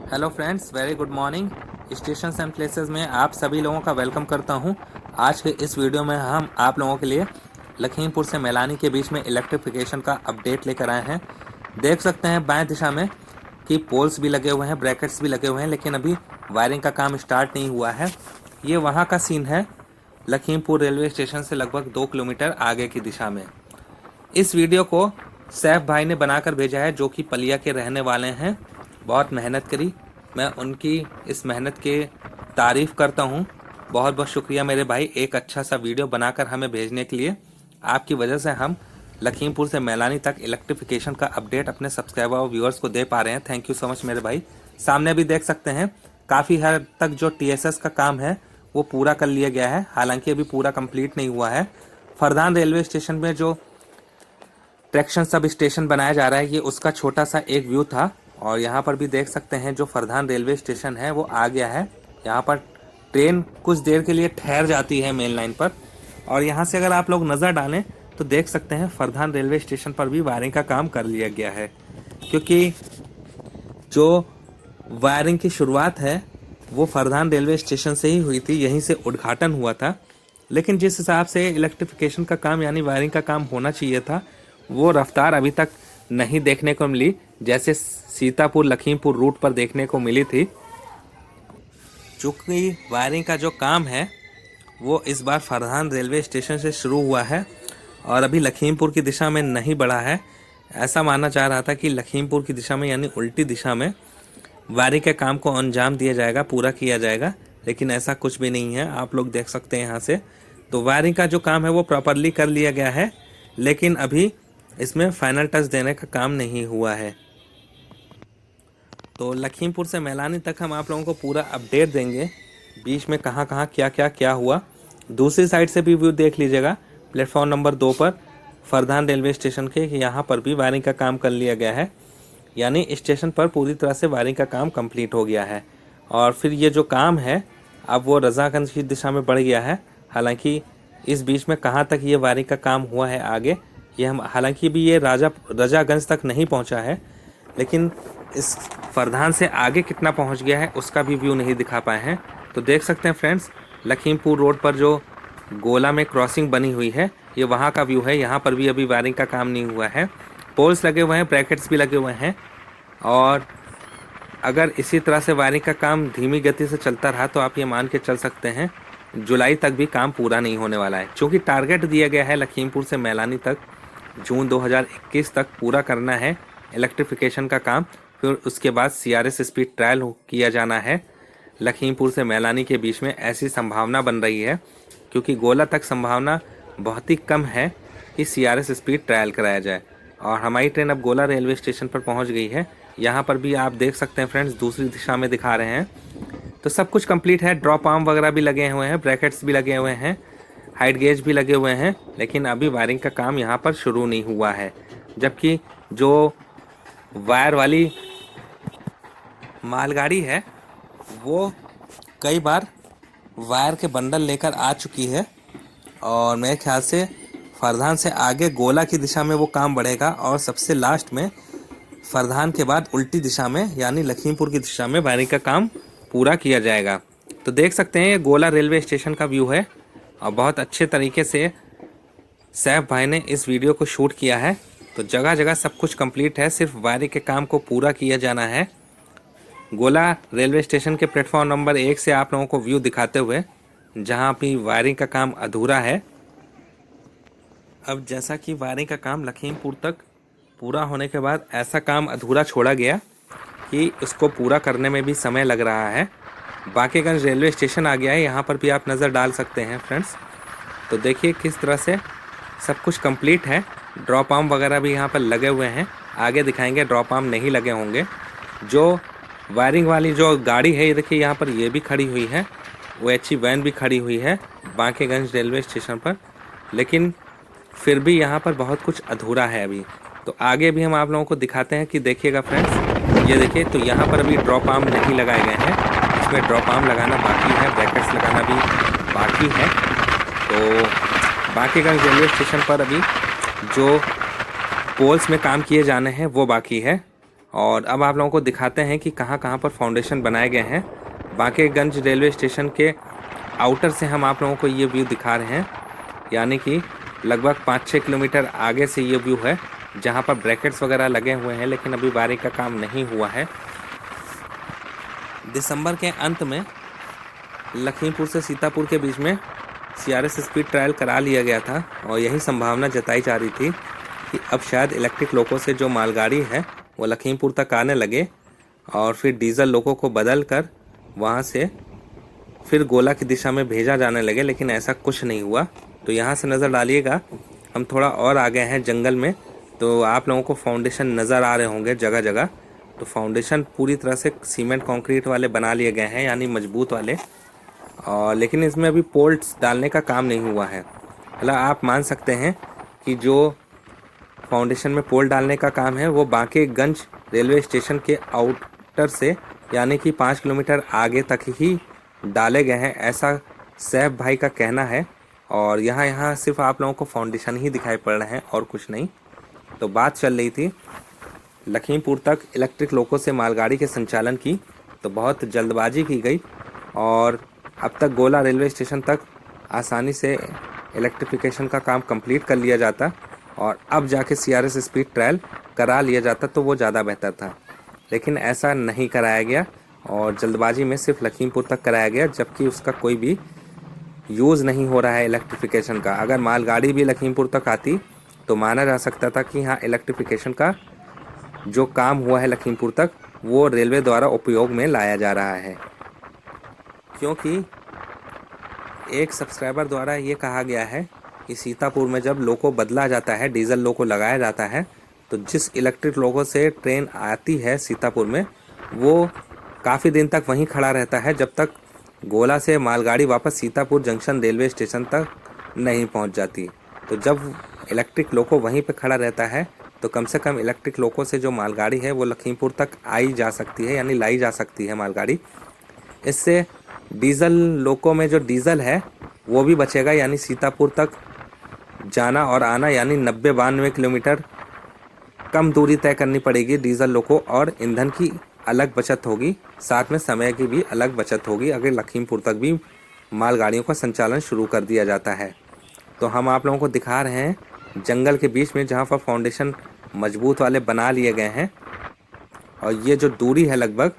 Hello friends, very good morning. Stations and places में आप सभी लोगों का वेलकम करता हूं। आज के इस वीडियो में हम आप लोगों के लिए लखीमपुर से मैलानी के बीच में इलेक्ट्रिफिकेशन का अपडेट लेकर आए हैं। देख सकते हैं बाएं दिशा में कि पोल्स भी लगे हुए हैं, ब्रैकेट्स भी लगे हुए हैं, लेकिन अभी वायरिंग का काम स्टार्ट नहीं हुआ है। ये वहाँ का सीन है, लखीमपुर रेलवे स्टेशन से लगभग 2 किलोमीटर आगे की दिशा में। इस वीडियो को सैफ भाई ने बनाकर भेजा है, जो कि पलिया के रहने वाले हैं। बहुत मेहनत करी, मैं उनकी इस मेहनत के तारीफ़ करता हूँ। बहुत बहुत शुक्रिया मेरे भाई, एक अच्छा सा वीडियो बनाकर हमें भेजने के लिए। आपकी वजह से हम लखीमपुर से मैलानी तक इलेक्ट्रिफिकेशन का अपडेट अपने सब्सक्राइबर और व्यूअर्स को दे पा रहे हैं। थैंक यू सो मच मेरे भाई। सामने भी देख सकते हैं काफ़ी हद तक जो टीएसएस का काम है वो पूरा कर लिया गया है, हालांकि अभी पूरा कंप्लीट नहीं हुआ है। फरदान रेलवे स्टेशन में जो ट्रैक्शन सब स्टेशन बनाया जा रहा है, ये उसका छोटा सा एक व्यू था। और यहाँ पर भी देख सकते हैं जो फरदान रेलवे स्टेशन है वो आ गया है। यहाँ पर ट्रेन कुछ देर के लिए ठहर जाती है मेन लाइन पर। और यहाँ से अगर आप लोग नज़र डालें तो देख सकते हैं फरदान रेलवे स्टेशन पर भी वायरिंग का काम कर लिया गया है, क्योंकि जो वायरिंग की शुरुआत है वो फरदान रेलवे स्टेशन से ही हुई थी, यहीं से उद्घाटन हुआ था। लेकिन जिस हिसाब से इलेक्ट्रिफिकेशन का काम यानी वायरिंग का काम होना चाहिए था, वो रफ्तार अभी तक नहीं देखने को मिली, जैसे सीतापुर लखीमपुर रूट पर देखने को मिली थी। चूँकि वायरिंग का जो काम है वो इस बार फरहान रेलवे स्टेशन से शुरू हुआ है और अभी लखीमपुर की दिशा में नहीं बढ़ा है। ऐसा माना जा रहा था कि लखीमपुर की दिशा में यानी उल्टी दिशा में वायरिंग के काम को अंजाम दिया जाएगा, पूरा किया जाएगा, लेकिन ऐसा कुछ भी नहीं है। आप लोग देख सकते हैं यहाँ से, तो वायरिंग का जो काम है वो प्रॉपरली कर लिया गया है, लेकिन अभी इसमें फाइनल टच देने का काम नहीं हुआ है। तो लखीमपुर से मैलानी तक हम आप लोगों को पूरा अपडेट देंगे, बीच में कहाँ कहाँ क्या हुआ। दूसरी साइड से भी व्यू देख लीजिएगा, प्लेटफॉर्म नंबर 2 पर फरदान रेलवे स्टेशन के यहाँ पर भी वायरिंग का काम कर लिया गया है, यानी स्टेशन पर पूरी तरह से वायरिंग का काम कंप्लीट हो गया है। और फिर ये जो काम है अब वो रजागंज की दिशा में बढ़ गया है। हालांकि इस बीच में कहाँ तक ये वायरिंग का काम हुआ है आगे, ये हम हालांकि भी ये रजागंज तक नहीं पहुंचा है, लेकिन इस फरदान से आगे कितना पहुंच गया है उसका भी व्यू नहीं दिखा पाए हैं। तो देख सकते हैं फ्रेंड्स, लखीमपुर रोड पर जो गोला में क्रॉसिंग बनी हुई है ये वहाँ का व्यू है। यहाँ पर भी अभी वायरिंग का काम नहीं हुआ है, पोल्स लगे हुए हैं, ब्रैकेट्स भी लगे हुए हैं। और अगर इसी तरह से वायरिंग का काम धीमी गति से चलता रहा तो आप ये मान के चल सकते हैं जुलाई तक भी काम पूरा नहीं होने वाला है। क्योंकि टारगेट दिया गया है लखीमपुर से मैलानी तक जून 2021 तक पूरा करना है इलेक्ट्रिफिकेशन का काम। फिर उसके बाद CRS स्पीड ट्रायल किया जाना है लखीमपुर से मैलानी के बीच में, ऐसी संभावना बन रही है। क्योंकि गोला तक संभावना बहुत ही कम है कि CRS स्पीड ट्रायल कराया जाए। और हमारी ट्रेन अब गोला रेलवे स्टेशन पर पहुंच गई है। यहाँ पर भी आप देख सकते हैं फ्रेंड्स, दूसरी दिशा में दिखा रहे हैं। तो सब कुछ कंप्लीट है, ड्रॉप आर्म वगैरह भी लगे हुए हैं, ब्रैकेट्स भी लगे हुए हैं, हाइट गेज भी लगे हुए हैं, लेकिन अभी वायरिंग का काम यहाँ पर शुरू नहीं हुआ है। जबकि जो वायर वाली मालगाड़ी है वो कई बार वायर के बंडल लेकर आ चुकी है, और मेरे ख्याल से फरदान से आगे गोला की दिशा में वो काम बढ़ेगा और सबसे लास्ट में फरदान के बाद उल्टी दिशा में यानी लखीमपुर की दिशा में वायरिंग का काम पूरा किया जाएगा। तो देख सकते हैं ये गोला रेलवे स्टेशन का व्यू है और बहुत अच्छे तरीके से सैफ भाई ने इस वीडियो को शूट किया है। तो जगह जगह सब कुछ कंप्लीट है, सिर्फ वायरिंग के काम को पूरा किया जाना है। गोला रेलवे स्टेशन के प्लेटफॉर्म नंबर 1 से आप लोगों को व्यू दिखाते हुए, जहां भी वायरिंग का काम अधूरा है। अब जैसा कि वायरिंग का काम लखीमपुर तक पूरा होने के बाद ऐसा काम अधूरा छोड़ा गया कि उसको पूरा करने में भी समय लग रहा है। बांकेगंज रेलवे स्टेशन आ गया है, यहाँ पर भी आप नज़र डाल सकते हैं फ्रेंड्स। तो देखिए किस तरह से सब कुछ कंप्लीट है। ड्रॉप आर्म वगैरह भी यहाँ पर लगे हुए हैं, आगे दिखाएंगे ड्रॉप आर्म नहीं लगे होंगे। जो वायरिंग वाली जो गाड़ी है ये देखिए यहाँ पर ये भी खड़ी हुई है, वो OHE वैन भी खड़ी हुई है बांकेगंज रेलवे स्टेशन पर, लेकिन फिर भी यहाँ पर बहुत कुछ अधूरा है अभी। तो आगे भी हम आप लोगों को दिखाते हैं कि देखिएगा फ्रेंड्स, ये देखिए। तो यहाँ पर अभी ड्रॉप आर्म नहीं लगाए गए हैं, इसमें ड्रॉप आर्म लगाना बाकी है, ब्रैकेट्स लगाना भी बाकी है। तो बांकेगंज रेलवे स्टेशन पर अभी जो पोल्स में काम किए जाने हैं वो बाकी है। और अब आप लोगों को दिखाते हैं कि कहाँ कहाँ पर फाउंडेशन बनाए गए हैं। बांकेगंज रेलवे स्टेशन के आउटर से हम आप लोगों को ये व्यू दिखा रहे हैं, यानी कि लगभग 5-6 किलोमीटर आगे से ये व्यू है, जहाँ पर ब्रैकेट्स वगैरह लगे हुए हैं, लेकिन अभी वायरिंग का काम नहीं हुआ है। दिसंबर के अंत में लखीमपुर से सीतापुर के बीच में CRS स्पीड ट्रायल करा लिया गया था और यही संभावना जताई जा रही थी कि अब शायद इलेक्ट्रिक लोको से जो मालगाड़ी है वो लखीमपुर तक आने लगे और फिर डीजल लोको को बदल कर वहाँ से फिर गोला की दिशा में भेजा जाने लगे, लेकिन ऐसा कुछ नहीं हुआ। तो यहाँ से नज़र डालिएगा, हम थोड़ा और आ गए हैं जंगल में, तो आप लोगों को फाउंडेशन नज़र आ रहे होंगे जगह जगह। तो फाउंडेशन पूरी तरह से सीमेंट कंक्रीट वाले बना लिए गए हैं, यानी मजबूत वाले, और लेकिन इसमें अभी पोल्ट्स डालने का काम नहीं हुआ है। मतलब आप मान सकते हैं कि जो फाउंडेशन में पोल डालने का काम है वो बांकेगंज रेलवे स्टेशन के आउटर से यानी कि 5 किलोमीटर आगे तक ही डाले गए हैं, ऐसा सैफ भाई का कहना है। और यहाँ सिर्फ आप लोगों को फाउंडेशन ही दिखाई पड़ रहे हैं और कुछ नहीं। तो बात चल रही थी लखीमपुर तक इलेक्ट्रिक लोको से मालगाड़ी के संचालन की, तो बहुत जल्दबाजी की गई और अब तक गोला रेलवे स्टेशन तक आसानी से इलेक्ट्रिफिकेशन का काम कंप्लीट कर लिया जाता और अब जाके CRS स्पीड ट्रायल करा लिया जाता तो वो ज़्यादा बेहतर था, लेकिन ऐसा नहीं कराया गया और जल्दबाजी में सिर्फ लखीमपुर तक कराया गया, जबकि उसका कोई भी यूज़ नहीं हो रहा है इलेक्ट्रिफिकेशन का। अगर मालगाड़ी भी लखीमपुर तक आती तो माना जा सकता था कि हाँ, इलेक्ट्रिफिकेशन का जो काम हुआ है लखीमपुर तक वो रेलवे द्वारा उपयोग में लाया जा रहा है। क्योंकि एक सब्सक्राइबर द्वारा ये कहा गया है कि सीतापुर में जब लोको बदला जाता है, डीजल लोको लगाया जाता है, तो जिस इलेक्ट्रिक लोको से ट्रेन आती है सीतापुर में वो काफ़ी दिन तक वहीं खड़ा रहता है जब तक गोला से मालगाड़ी वापस सीतापुर जंक्शन रेलवे स्टेशन तक नहीं पहुंच जाती। तो जब इलेक्ट्रिक लोको वहीं पे खड़ा रहता है तो कम से कम इलेक्ट्रिक लोको से जो मालगाड़ी है वो लखीमपुर तक आई जा सकती है, यानी लाई जा सकती है मालगाड़ी। इससे डीजल लोको में जो डीजल है वो भी बचेगा, यानी सीतापुर तक जाना और आना यानी 90-92 किलोमीटर कम दूरी तय करनी पड़ेगी डीजल लोको, और ईंधन की अलग बचत होगी, साथ में समय की भी अलग बचत होगी अगर लखीमपुर तक भी मालगाड़ियों का संचालन शुरू कर दिया जाता है। तो हम आप लोगों को दिखा रहे हैं जंगल के बीच में जहाँ पर फाउंडेशन मजबूत वाले बना लिए गए हैं, और ये जो दूरी है लगभग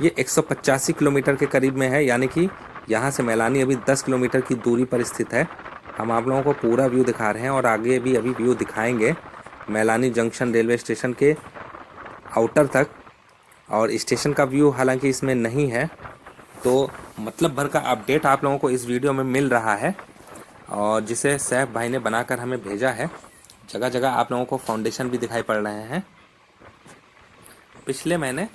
ये 185 किलोमीटर के करीब में है, यानी कि यहाँ से मैलानी अभी 10 किलोमीटर की दूरी पर स्थित है। हम आप लोगों को पूरा व्यू दिखा रहे हैं और आगे भी अभी व्यू दिखाएंगे मैलानी जंक्शन रेलवे स्टेशन के आउटर तक, और स्टेशन का व्यू हालांकि इसमें नहीं है, तो मतलब भर का अपडेट आप लोगों को इस वीडियो में मिल रहा है और जिसे सैफ भाई ने बनाकर हमें भेजा है। जगह जगह आप लोगों को फाउंडेशन भी दिखाई पड़ रहे हैं। पिछले महीने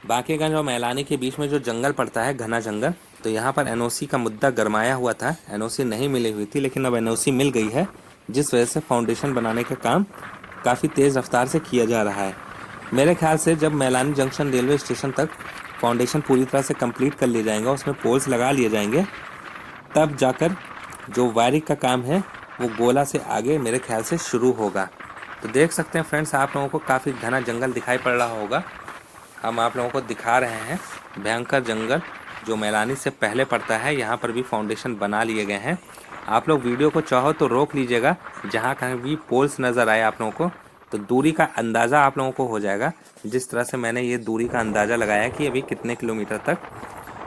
बांकेगंज और मैलानी के बीच में जो जंगल पड़ता है, घना जंगल, तो यहाँ पर NOC का मुद्दा गरमाया हुआ था। NOC नहीं मिली हुई थी, लेकिन अब NOC मिल गई है, जिस वजह से फाउंडेशन बनाने का काम काफ़ी तेज़ रफ्तार से किया जा रहा है। मेरे ख्याल से जब मैलानी जंक्शन रेलवे स्टेशन तक फाउंडेशन पूरी तरह से कंप्लीट कर लिया जाएगा, उसमें पोल्स लगा लिए जाएंगे, तब जाकर जो वायरिंग का काम है वो गोला से आगे मेरे ख्याल से शुरू होगा। तो देख सकते हैं फ्रेंड्स, आप लोगों को काफ़ी घना जंगल दिखाई पड़ रहा होगा। हम आप लोगों को दिखा रहे हैं भयंकर जंगल जो मैलानी से पहले पड़ता है। यहाँ पर भी फाउंडेशन बना लिए गए हैं। आप लोग वीडियो को चाहो तो रोक लीजिएगा, जहाँ कहीं भी पोल्स नज़र आए आप लोगों को तो दूरी का अंदाज़ा आप लोगों को हो जाएगा। जिस तरह से मैंने ये दूरी का अंदाज़ा लगाया कि अभी कितने किलोमीटर तक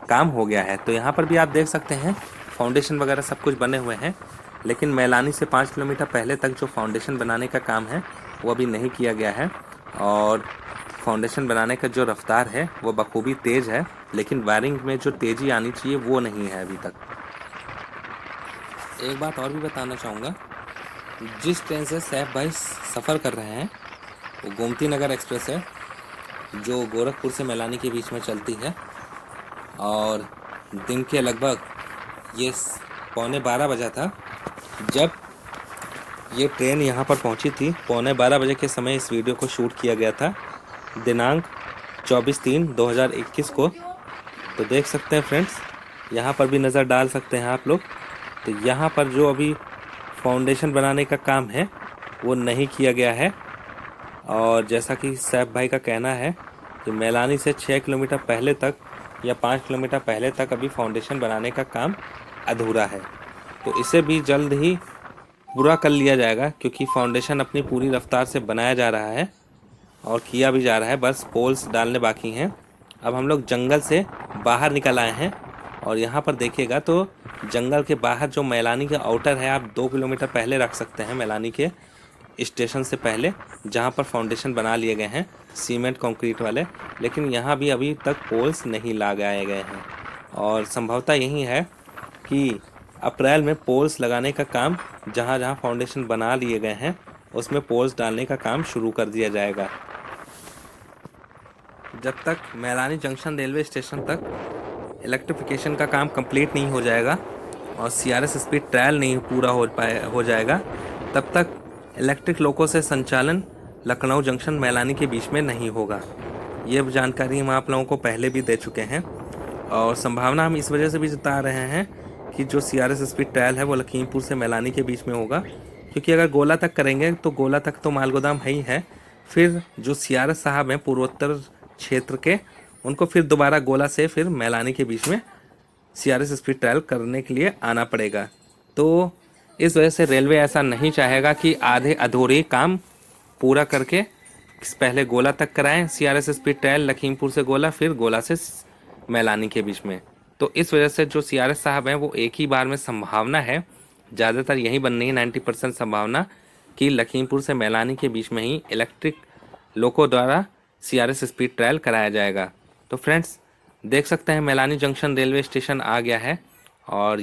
काम हो गया है। तो यहाँ पर भी आप देख सकते हैं फाउंडेशन वगैरह सब कुछ बने हुए हैं, लेकिन मैलानी से 5 किलोमीटर पहले तक जो फाउंडेशन बनाने का काम है वो अभी नहीं किया गया है, और फाउंडेशन बनाने का जो रफ्तार है वो बखूबी तेज़ है, लेकिन वायरिंग में जो तेज़ी आनी चाहिए वो नहीं है अभी तक। एक बात और भी बताना चाहूँगा, जिस ट्रेन से सैफ भाई सफ़र कर रहे हैं वो गोमती नगर एक्सप्रेस है, जो गोरखपुर से मैलानी के बीच में चलती है, और दिन के लगभग ये 11:15 बजा था जब ये ट्रेन यहाँ पर पहुँची थी। 11:15 बजे के समय इस वीडियो को शूट किया गया था, दिनांक 24/3/2021 को। तो देख सकते हैं फ्रेंड्स, यहाँ पर भी नज़र डाल सकते हैं आप लोग। तो यहाँ पर जो अभी फाउंडेशन बनाने का काम है वो नहीं किया गया है, और जैसा कि सैफ भाई का कहना है कि मैलानी से 6 किलोमीटर पहले तक या 5 किलोमीटर पहले तक अभी फाउंडेशन बनाने का काम अधूरा है। तो इसे भी जल्द ही पूरा कर लिया जाएगा, क्योंकि फाउंडेशन अपनी पूरी रफ्तार से बनाया जा रहा है और किया भी जा रहा है, बस पोल्स डालने बाकी हैं। अब हम लोग जंगल से बाहर निकल आए हैं और यहाँ पर देखिएगा तो जंगल के बाहर जो मैलानी का आउटर है, आप 2 किलोमीटर पहले रख सकते हैं मैलानी के स्टेशन से पहले, जहाँ पर फाउंडेशन बना लिए गए हैं सीमेंट कंक्रीट वाले। लेकिन यहाँ भी अभी तक पोल्स नहीं लगाए गए हैं और संभवतः यही है कि अप्रैल में पोल्स लगाने का काम, जहाँ जहाँ फाउंडेशन बना लिए गए हैं उसमें पोल्स डालने का काम शुरू कर दिया जाएगा। जब तक मैलानी जंक्शन रेलवे स्टेशन तक इलेक्ट्रिफिकेशन का काम कंप्लीट नहीं हो जाएगा और CRS स्पीड ट्रायल नहीं पूरा हो जाएगा, तब तक इलेक्ट्रिक लोको से संचालन लखनऊ जंक्शन मैलानी के बीच में नहीं होगा। ये जानकारी हम आप लोगों को पहले भी दे चुके हैं और संभावना हम इस वजह से भी जता रहे हैं कि जो CRS स्पीड ट्रायल है वो लखीमपुर से मैलानी के बीच में होगा, क्योंकि अगर गोला तक करेंगे तो गोला तक तो माल गोदाम है ही है, फिर जो CRS साहब हैं पूर्वोत्तर क्षेत्र के, उनको फिर दोबारा गोला से फिर मैलानी के बीच में CRS स्पीड ट्रायल करने के लिए आना पड़ेगा। तो इस वजह से रेलवे ऐसा नहीं चाहेगा कि आधे अधूरे काम पूरा करके पहले गोला तक कराएं CRS स्पीड ट्रायल, लखीमपुर से गोला, फिर गोला से मैलानी के बीच में। तो इस वजह से जो CRS साहब हैं वो एक ही बार में, संभावना है ज़्यादातर यही बननी है 90% संभावना कि लखीमपुर से मैलानी के बीच में ही इलेक्ट्रिक लोको द्वारा CRS स्पीड ट्रायल कराया जाएगा। तो फ्रेंड्स देख सकते हैं मैलानी जंक्शन रेलवे स्टेशन आ गया है और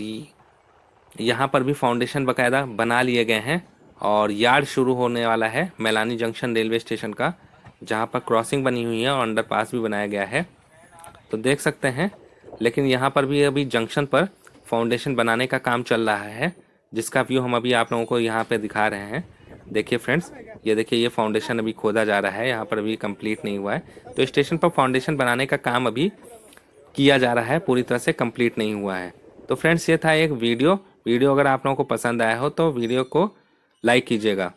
यहाँ पर भी फाउंडेशन बाकायदा बना लिए गए हैं और यार्ड शुरू होने वाला है मैलानी जंक्शन रेलवे स्टेशन का, जहाँ पर क्रॉसिंग बनी हुई है और अंडरपास भी बनाया गया है। तो देख सकते हैं, लेकिन यहाँ पर भी अभी जंक्शन पर फाउंडेशन बनाने का काम चल रहा है, जिसका व्यू हम अभी आप लोगों को यहाँ पे दिखा रहे हैं। देखिए फ्रेंड्स, ये देखिए, ये फाउंडेशन अभी खोदा जा रहा है, यहाँ पर अभी कंप्लीट नहीं हुआ है। तो स्टेशन पर फाउंडेशन बनाने का काम अभी किया जा रहा है, पूरी तरह से कंप्लीट नहीं हुआ है। तो फ्रेंड्स ये था एक वीडियो अगर आप लोगों को पसंद आया हो तो वीडियो को लाइक कीजिएगा।